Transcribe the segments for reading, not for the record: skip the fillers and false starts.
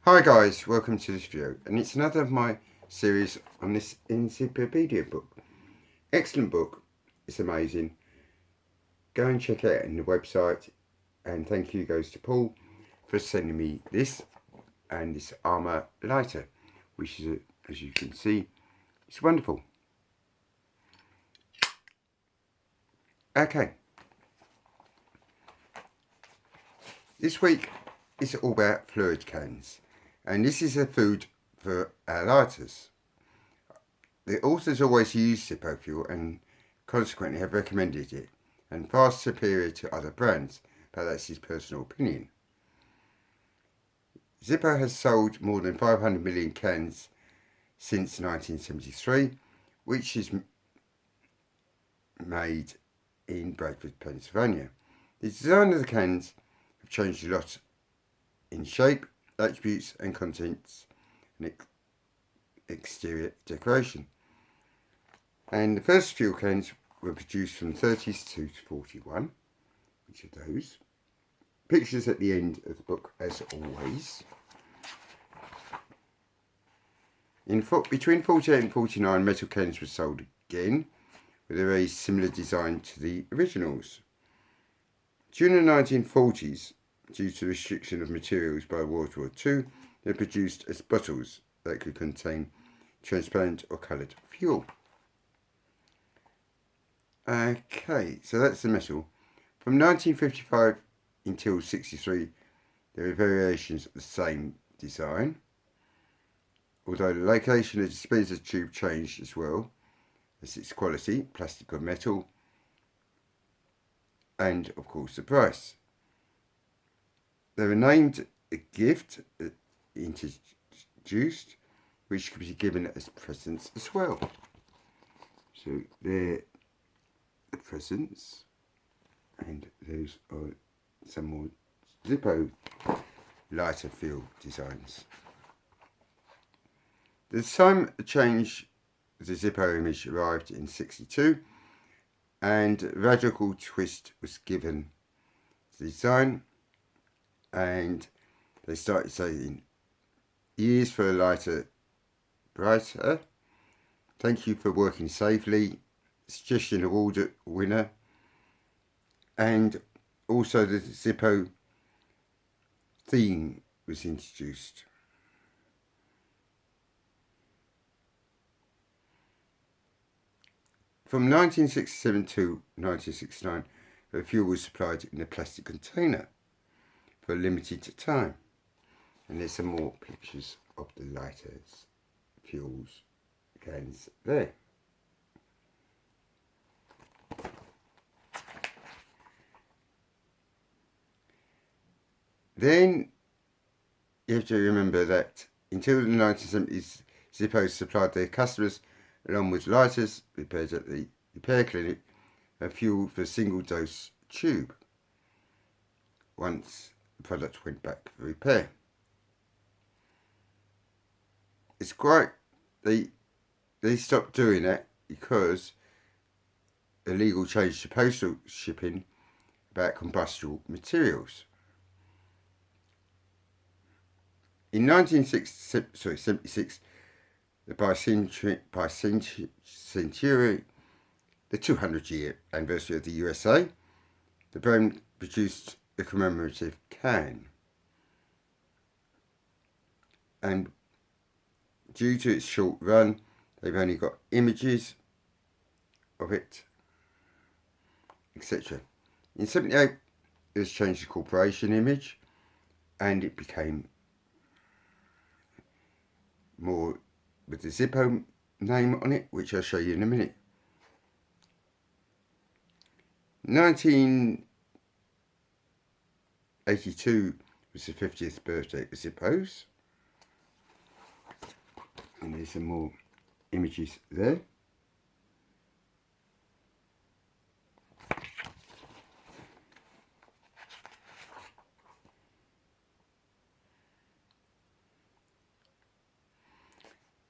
Hi guys, welcome to this video, and it's another of my series on this Enzippopedia book. Excellent book, it's amazing. Go and check it out on the website, and thank you goes to Paul for sending me this and this ARMOUR lighter, which is, as you can see, it's wonderful. Okay, this week it's all about fluid cans. And this is a food for our lighters. The authors always use Zippo fuel and consequently have recommended it, and far superior to other brands, but that's his personal opinion. Zippo has sold more than 500 million cans since 1973, which is made in Bradford, Pennsylvania. The design of the cans have changed a lot in shape, attributes and contents and exterior decoration. And the first fuel cans were produced from 32 to 41, which are those. Pictures at the end of the book as always. Between 48 and 49 metal cans were sold again with a very similar design to the originals. During the 1940s, due to restriction of materials by World War II, they were produced as bottles that could contain transparent or coloured fuel. Okay, so that's the metal. From 1955 until 63, there were variations of the same design, although the location of the dispenser tube changed as well as its quality, plastic or metal, and of course the price. They were named a gift introduced, which could be given as presents as well. So they're the presents, and those are some more Zippo lighter feel designs. The time the change of the Zippo image arrived in 62, and a radical twist was given to the design. And they started saying, "Years for a lighter, brighter. Thank you for working safely. Suggestion award winner." And also the Zippo theme was introduced. From 1967 to 1969, the fuel was supplied in a plastic container for a limited time. And there's some more pictures of the lighters, fuels, cans there. Then you have to remember that until the 1970s, Zippo supplied their customers, along with lighters repaired at the repair clinic, a fuel for a single dose tube once the product went back for repair. It's quite, they stopped doing that because illegal change to postal shipping about combustible materials. In 1976, the bicentenary, the 200-year anniversary of the USA, the brand produced a commemorative can. And due to its short run, they've only got images of it, etc. In 78, it was changed to corporation image, and it became more with the Zippo name on it, which I'll show you in a minute. 1982 was the 50th birthday of Zippos, and there's some more images there.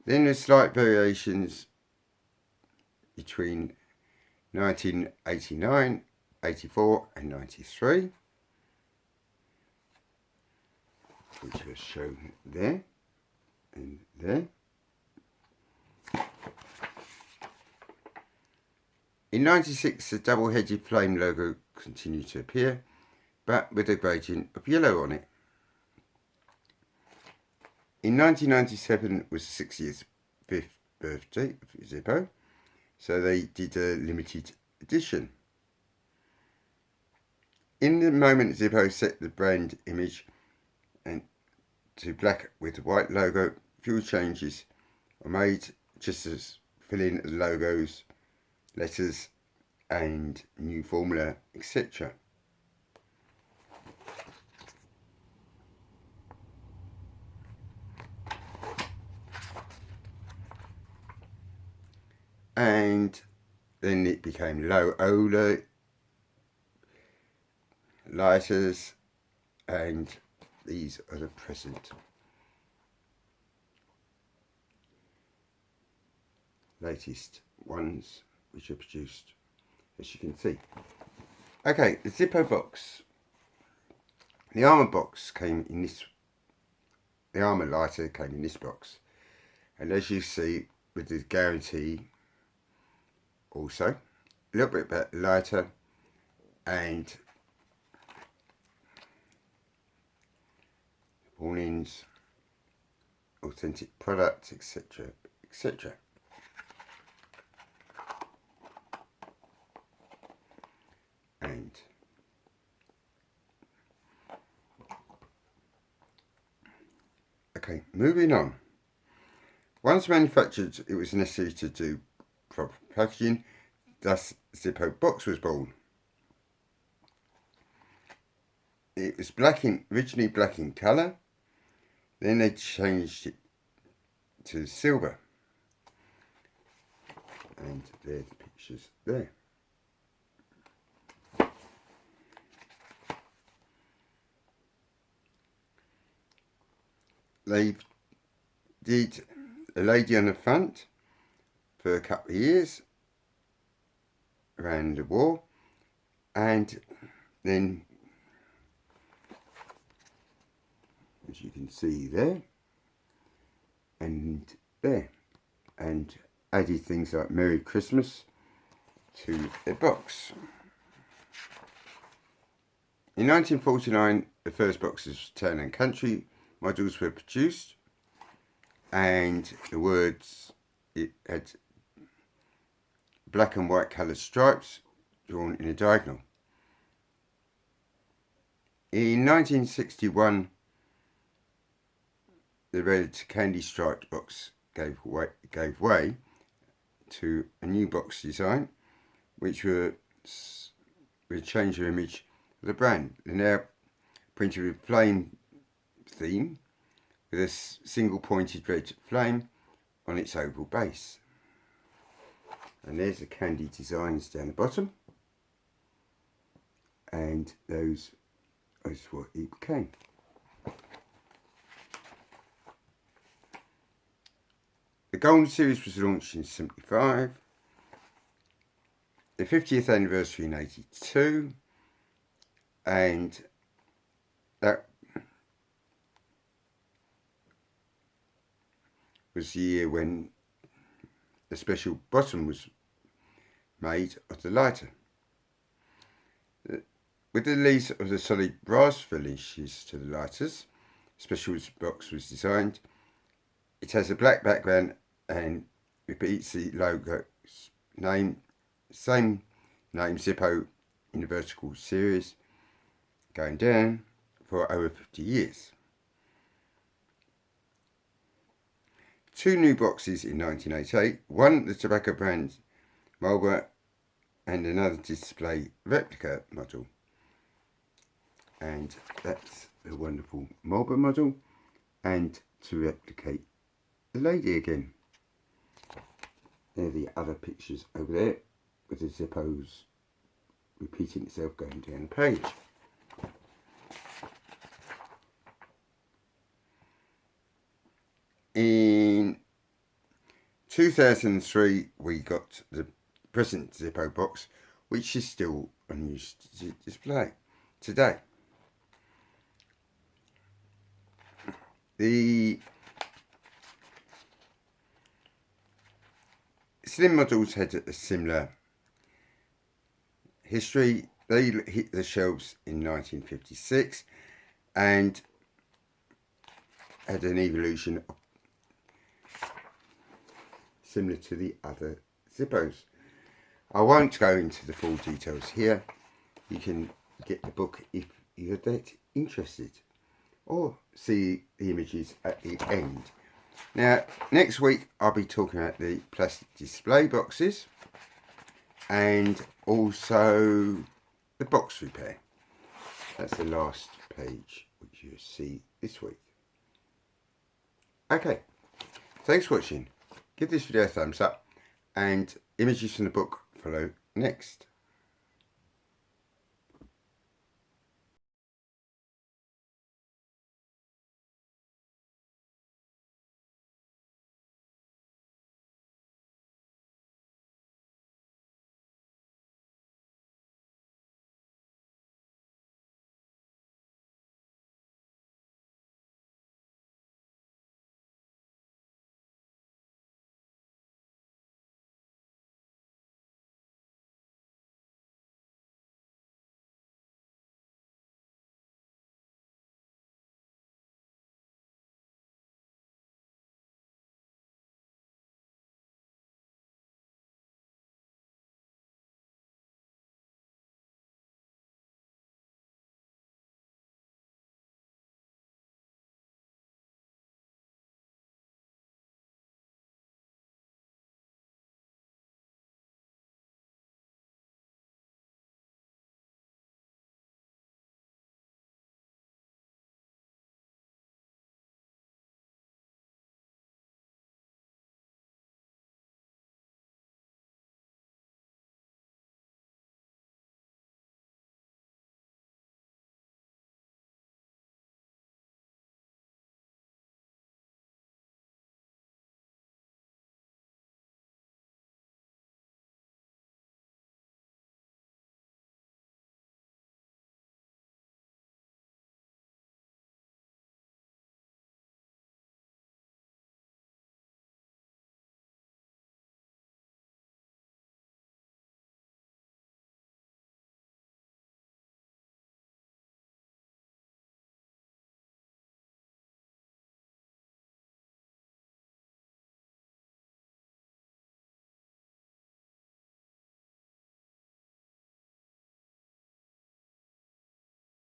Then there's slight variations between 1989, 84 and 93. which I'll show there and there. In 96, the double-headed flame logo continued to appear, but with a gradient of yellow on it. In 1997 was the 65th birthday of Zippo, so they did a limited edition. In the moment Zippo set the brand image and to black with the white logo, few changes are made just as fill in logos, letters and new formula, etc. And then it became low Ola lighters, and these are the present latest ones which are produced, as you can see. Okay, the Zippo box. The ARMOUR box came in this, the ARMOUR lighter came in this box, and as you see with the guarantee also, a little bit better lighter and warnings, authentic products, etc, etc. And okay, moving on. Once manufactured, it was necessary to do proper packaging, thus Zippo box was born. It was originally black in colour, then they changed it to silver, and there's the pictures there. They did a lady on the front for a couple of years around the war, and then, as you can see there and there, and added things like Merry Christmas to the box. In 1949, the first boxes of Town and Country models were produced, and the words, it had black and white coloured stripes drawn in a diagonal. In 1961, the red candy striped box gave way to a new box design, which would change the image of the brand. They're now printed with flame theme with a single pointed red flame on its oval base. And there's the candy designs down the bottom, and those is what it became. The Golden Series was launched in 75, the 50th anniversary in 82, and that was the year when a special bottom was made of the lighter. With the release of the solid brass finishes to the lighters, a special box was designed. It has a black background and repeats the logo name, same name, Zippo, in the vertical series, going down for over 50 years. Two new boxes in 1988, one the tobacco brand Marlboro and another display replica model. And that's the wonderful Marlboro model, and to replicate the lady again. There are the other pictures over there with the Zippos repeating itself going down the page. In 2003 we got the present Zippo box, which is still on use to display today. The slim models had a similar history. They hit the shelves in 1956 and had an evolution similar to the other Zippos. I won't go into the full details here. You can get the book if you're that interested, or see the images at the end. Now, next week I'll be talking about the plastic display boxes and also the box repair. That's the last page which you'll see this week. Okay, thanks for watching. Give this video a thumbs up and images from the book follow next.